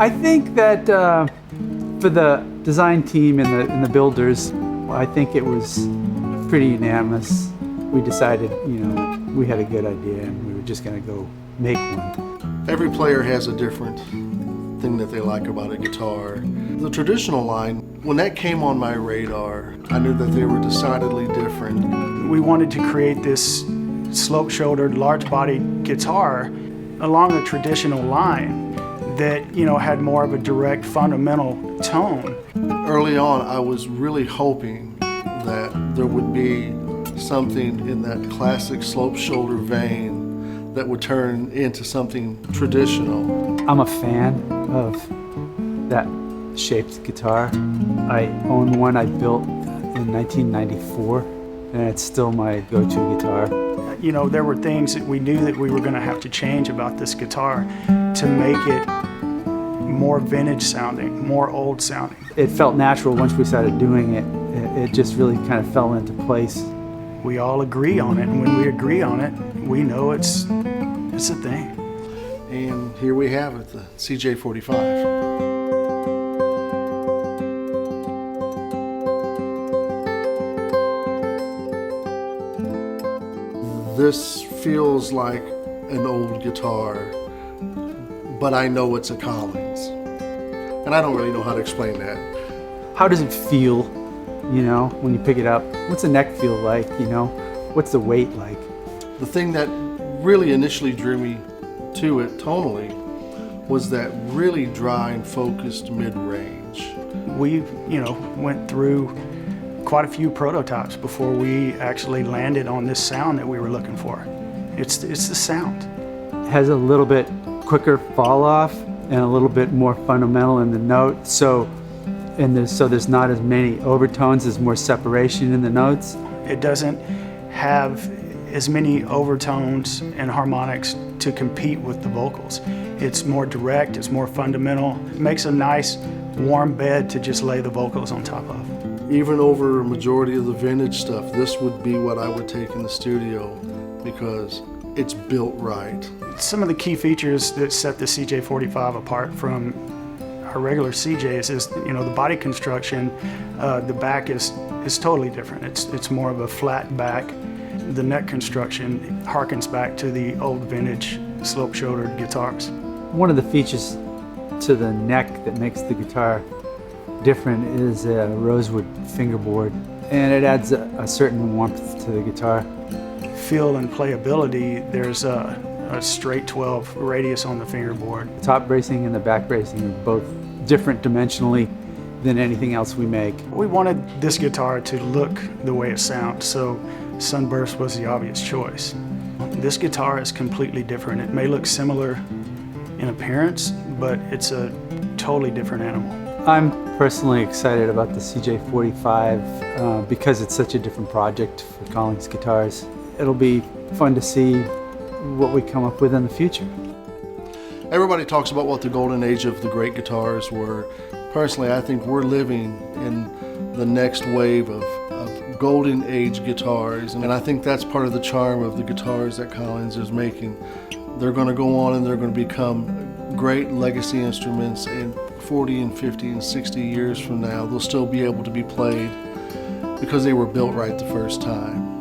I think that for the design team and the builders, I think it was pretty unanimous. We decided, we had a good idea and we were just going to go make one. Every player has a different thing that they like about a guitar. The traditional line, when that came on my radar, I knew that they were decidedly different. We wanted to create this slope-shouldered, large-bodied guitar along a traditional line that, had more of a direct, fundamental tone. Early on, I was really hoping that there would be something in that classic slope-shoulder vein that would turn into something traditional. I'm a fan of that shaped guitar. I own one I built in 1994, and it's still my go-to guitar. There were things that we knew that we were going to have to change about this guitar to make it more vintage sounding, more old sounding. It felt natural once we started doing it. It just really kind of fell into place. We all agree on it, and when we agree on it, we know it's a thing. And here we have it, the CJ-45. This feels like an old guitar, but I know it's a Collings. And I don't really know how to explain that. How does it feel, when you pick it up? What's the neck feel like, What's the weight like? The thing that really initially drew me to it tonally was that really dry and focused mid-range. We, went through quite a few prototypes before we actually landed on this sound that we were looking for. It's the sound. It has a little bit quicker fall off and a little bit more fundamental in the note. So there's not as many overtones, there's more separation in the notes. It doesn't have as many overtones and harmonics to compete with the vocals. It's more direct, it's more fundamental. It makes a nice warm bed to just lay the vocals on top of. Even over a majority of the vintage stuff, this would be what I would take in the studio because it's built right. Some of the key features that set the CJ-45 apart from our regular CJs is, the body construction. The back is totally different. It's more of a flat back. The neck construction harkens back to the old vintage slope-shouldered guitars. One of the features to the neck that makes the guitar different is a rosewood fingerboard, and it adds a certain warmth to the guitar. Feel and playability, there's a straight 12 radius on the fingerboard. The top bracing and the back bracing are both different dimensionally than anything else we make. We wanted this guitar to look the way it sounds, so Sunburst was the obvious choice. This guitar is completely different. It may look similar in appearance, but it's a totally different animal. I'm personally excited about the CJ-45 because it's such a different project for Collings guitars. It'll be fun to see what we come up with in the future. Everybody talks about what the golden age of the great guitars were. Personally, I think we're living in the next wave of golden age guitars, and I think that's part of the charm of the guitars that Collings is making. They're going to go on and they're going to become great legacy instruments, and 40 and 50 and 60 years from now they'll still be able to be played because they were built right the first time.